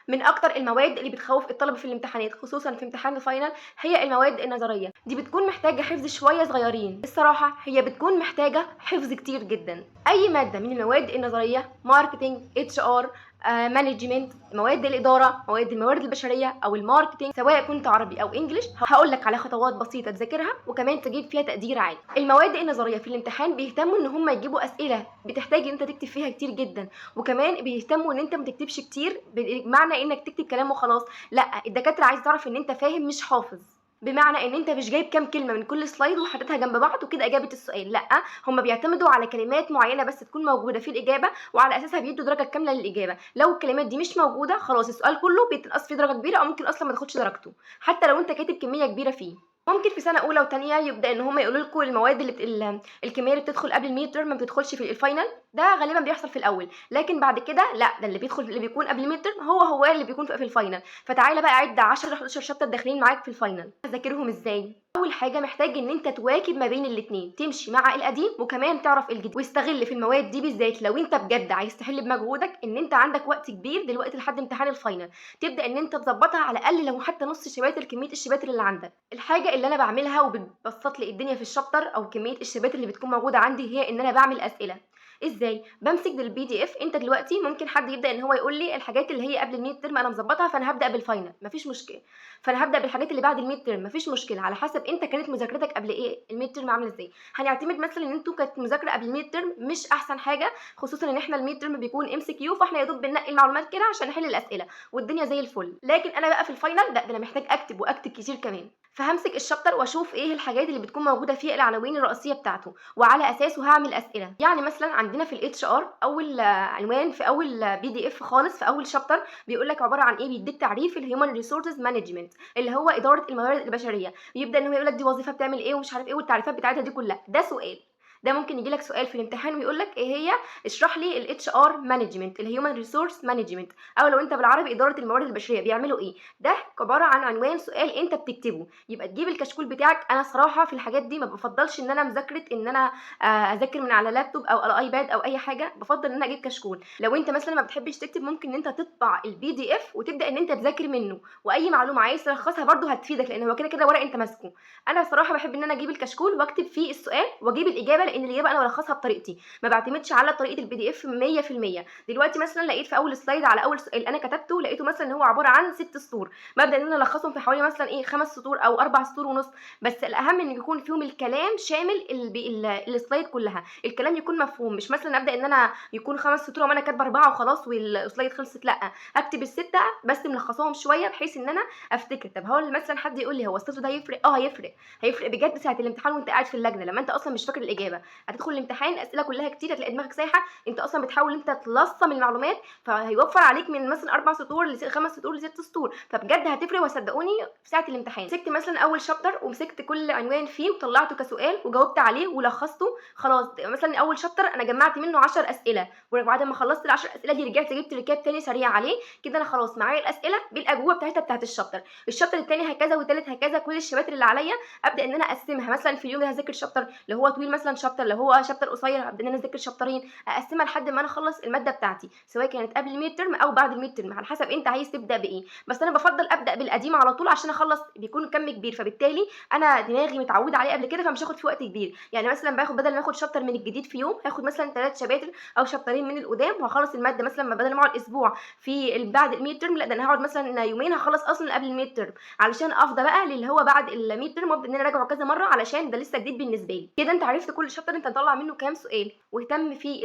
من اكتر المواد اللي بتخوف الطلبه في الامتحانات خصوصا في امتحان الفاينل هي المواد النظريه. دي بتكون محتاجه حفظ شويه صغيرين. الصراحه هي بتكون محتاجه حفظ كتير جدا. اي ماده من المواد النظريه، ماركتنج، اتش ار، مانجمنت، مواد الاداره، الموارد البشريه او الماركتنج، سواء كنت عربي او انجليش، هقول لك على خطوات بسيطه تذاكرها وكمان تجيب فيها تقدير عالي. المواد النظريه في الامتحان بيهتموا ان هم يجيبوا اسئله بتحتاج ان انت تكتب فيها كتير جدا، وكمان بيهتموا ان انت ما تكتبش كتير بمعنى انك تكتب كلام وخلاص. لا، الدكاتره عايز تعرف ان انت فاهم مش حافظ، بمعنى ان انت مش جايب كام كلمه من كل سلايد وحاططها جنب بعض وكده اجابه السؤال. لا، هم بيعتمدوا على كلمات معينه بس تكون موجوده في الاجابه، وعلى اساسها بيدوا درجه كامله للاجابه. لو الكلمات دي مش موجوده خلاص السؤال كله بيتنقص فيه درجه كبيره، او ممكن اصلا ما تاخدش درجته حتى لو انت كاتب كميه كبيره فيه. ممكن في سنه اولى وثانيه يبدا ان هم يقولوا لكم المواد الكميه اللي بتدخل قبل الميد ترم ما بتدخلش في الفاينل. ده غالبا بيحصل في الاول، لكن بعد كده لا، ده اللي بيكون قبل الميد ترم هو اللي بيكون في الفاينل. فتعالى بقى عد 10 11 شابتر داخلين معاك في الفاينل، هتذاكرهم ازاي؟ اول حاجه محتاج ان انت تواكب ما بين الاثنين، تمشي مع القديم وكمان تعرف الجديد، واستغل في المواد دي بالذات لو انت بجد عايز تحل بمجهودك ان انت عندك وقت كبير دلوقتي لحد امتحان الفاينل، تبدا ان انت تظبطها على الاقل لو حتى نص شباتر كميه الشباتر اللي عندك. الحاجه اللي انا بعملها وبتبسط لي الدنيا في الشابتر او كميه الشباتر اللي بتكون موجوده عندي هي ان انا بعمل اسئله. ازاي؟ بمسك البي دي اف. انت دلوقتي ممكن حد يبدا ان هو يقول لي الحاجات اللي هي قبل الميد ترم انا مظبطها فانا هبدا بالفاينل، مفيش مشكله. فانا هبدا بالحاجات اللي بعد الميد ترم، مفيش مشكله، على حسب انت كانت مذاكرتك قبل ايه الميد ترم عامله ازاي. هنعتمد مثلا ان انتوا كانت مذاكره قبل الميد ترم مش احسن حاجه، خصوصا ان احنا الميد ترم بيكون ام سي كيو، فاحنا يا دوب بننقي المعلومات كده عشان نحل الاسئله والدنيا زي الفل. لكن انا بقى في الفاينل لا، ده انا محتاج اكتب واكتب كتير كمان. فهمسك الشابتر واشوف ايه الحاجات اللي بتكون موجوده فيه العناوين الرئيسيه بتاعته، وعلى اساسه هعمل اسئله. يعني مثلا عندنا في الاتش ار اول عنوان في اول بي دي اف خالص في اول شابتر بيقول لك عباره عن ايه، بيديك تعريف الهيومن ريسورسز مانجمنت اللي هو اداره الموارد البشريه. بيبدا ان هو يقول لك دي وظيفه بتعمل ايه ومش عارف ايه والتعريفات بتاعتها دي كلها. ده سؤال، ده ممكن يجي لك سؤال في الامتحان ويقول لك ايه هي، اشرح لي الاتش ار مانجمنت، الهيومن ريسورس مانجمنت، او لو انت بالعربي اداره الموارد البشريه بيعملوا ايه. ده عباره عن عنوان سؤال انت بتكتبه، يبقى تجيب الكشكول بتاعك. انا صراحه في الحاجات دي ما بفضلش ان انا مذاكره ان انا اذاكر من على لابتوب او على ايباد او اي حاجه، بفضل ان انا اجيب كشكول. لو انت مثلا ما بتحبش تكتب ممكن ان انت تطبع البي دي اف وتبدا ان انت تذاكر منه، واي معلومه عايز تلخصها برده هتفيدك لان هو كده كده ورق انت ماسكه. انا صراحه بحب ان انا اجيب الكشكول واكتب فيه السؤال واجيب الاجابه، لان الاجابه انا بلخصها بطريقتي، ما بعتمدش على طريقه البي دي اف 100%. دلوقتي مثلا لقيت في اول سلايد على اول سؤال انا كتبته لقيته مثلا ان هو عباره عن 6 سطور، ببدا ان انا الخصهم في حوالي مثلا ايه 5 سطور او 4 سطور ونص. بس الاهم ان يكون فيهم الكلام شامل السلايد كلها، الكلام يكون مفهوم. مش مثلا ابدا ان انا يكون 5 سطور وانا كاتبه 4 وخلاص والسلايد خلصت، لا، اكتب السته بس ملخصاهم شويه بحيث ان انا افتكر. طب هو مثلا حد يقول لي هو السطر ده هيفرق؟ هيفرق بجد ساعه الامتحان وانت قاعد في اللجنه لما انت اصلا مش فاكر الاجابه. هتدخل الامتحان اسئله كلها كتير هتلاقي دماغك سايحه، انت اصلا بتحاول انت تلصم المعلومات، فهيوفر عليك من مثلا 4 سطور ل 5 سطور ل 6 سطور، فبجد هتفرق وصدقوني في ساعه الامتحان. مسكت مثلا اول شابتر ومسكت كل عنوان فيه وطلعته كسؤال وجاوبت عليه ولخصته، خلاص مثلا اول شابتر انا جمعت منه 10 اسئله، وبعد ما خلصت ال 10 اسئله دي رجعت جبت ريكاب تاني سريع عليه كده، انا خلاص معايا الاسئله بالاجوبه بتاعتها بتاعت الشابتر الثاني هكذا والثالث هكذا. كل الشباتر اللي عليا ابدا ان انا اقسمها، مثلا في اليوم ده هذاكر شابتر لو هو طويل مثلا، شابتر لو هو شابتر قصير ابدا ان انا اذاكر شابترين، اقسمها لحد ما انا اخلص الماده بتاعتي سواء كانت قبل الميد ترم او بعد الميد ترم على حسب انت عايز تبدا بايه. بس انا بفضل ابدا بالقديم على طول عشان اخلص، بيكون كم كبير فبالتالي انا دماغي متعوده عليه قبل كده فمش هاخد فيه وقت كبير. يعني مثلا باخد بدل ما اخد شابتر من الجديد في يوم هاخد مثلا 3 شباتر او شابترين من القدام وهخلص الماده. مثلا ما بدل ما اقعد اسبوع في بعد الميد ترم لا، ده انا هقعد مثلا يومين هخلص اصلا قبل الميد ترم، علشان افضى بقى للي هو بعد الميد ترم وابدا ان انا اراجعه كذا مره علشان ده لسه جديد بالنسبه لي. كده انت عرفت كل شابتر انت هتطلع منه كام سؤال، واهتم في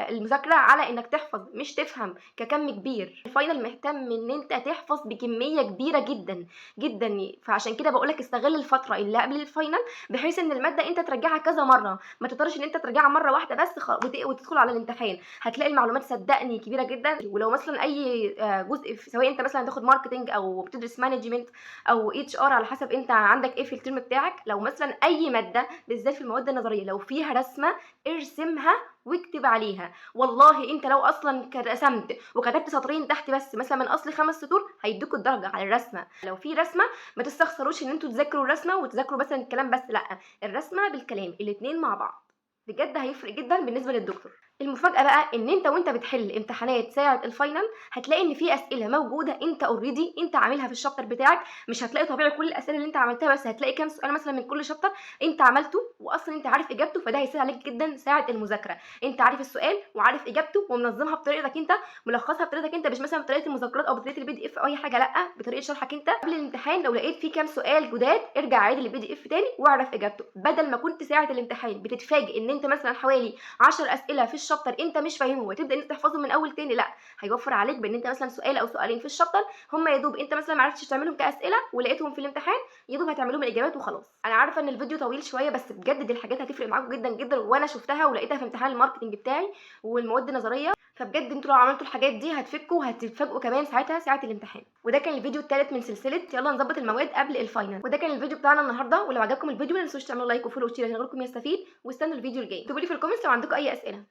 المذاكره على انك تحفظ مش تفهم ككم كبير. الفاينل مهتم ان انت تحفظ بكميه كبيره جدا جدا، فعشان كده بقول لك استغل الفتره اللي قبل الفاينل بحيث ان الماده انت ترجعها كذا مره، ما تقدرش ان انت ترجعها مره واحده بس وتدخل على الامتحان هتلاقي المعلومات صدقني كبيره جدا. ولو مثلا اي جزء سواء انت مثلا هتاخد ماركتنج او بتدرس مانجمنت او اتش ار على حسب انت عندك ايه في الترم بتاعك، لو مثلا اي ماده بالذات في المواد النظريه لو فيها رسمه ارسمها واكتب عليها. والله انت لو اصلا رسمت وكتبت سطرين تحت بس مثلا من اصل 5 سطور هيدوكوا الدرجه على الرسمه. لو في رسمه ما تستخسروش ان انتوا تذاكروا الرسمه وتذاكروا مثلا الكلام بس، لا، الرسمه بالكلام الاثنين مع بعض بجد هيفرق جدا بالنسبه للدكتور. المفاجأة بقى إن أنت وأنت بتحل امتحانات ساعة الفاينل هتلاقي إن في أسئلة موجودة أنت أوريدي أنت عاملها في الشابتر بتاعك، مش هتلاقي طبيعي كل الأسئلة اللي أنت عملتها، بس هتلاقي كام سؤال مثلا من كل شابتر أنت عملته وأصلا أنت عارف إجابته، فده هيسهل عليك جدا ساعة المذاكرة. أنت عارف السؤال وعارف إجابته ومنظمها بطريقتك أنت، ملخصها بطريقتك أنت، مش مثلا بطريقة المذكرات أو بطريقة البي دي إف أو أي حاجة، لأ بطريقة شرحك أنت. قبل الامتحان لو لقيت فيه كام سؤال جداد ارجع عيد البي دي إف تاني واعرف إجابته، بدل ما كنت ساعة الامتحان بتتفاجئ إن أنت مثلا حوالي 10 اسئله في الشابتر انت مش فاهمهم وتبدا ان انت تحفظهم من اول تاني، لا هيوفر عليك بان انت مثلا سؤال او سؤالين في الشابتر هم يا دوب انت مثلا ما عرفتش تعملهم كاسئله ولقيتهم في الامتحان، يا دوب هتعملوا الاجابات وخلاص. انا عارفه ان الفيديو طويل شويه بس بجد دي الحاجات هتفرق معاكم جدا جدا، وانا شفتها ولقيتها في امتحان الماركتنج بتاعي والمواد النظريه، فبجد انتوا لو عملتوا الحاجات دي هتفكوا وهتتفاجئوا كمان ساعتها ساعه الامتحان. وده كان الفيديو الثالث من سلسله يلا نظبط المواد قبل الفاينل، وده كان الفيديو بتاعنا النهارده. ولو عجبكم الفيديو ما تنسوش تعملوا لايك وفولو وشير عشان غيركم يستفيد، واستنوا الفيديو الجاي. اكتبوا لي في الكومنتس لو عندكم اي اسئله.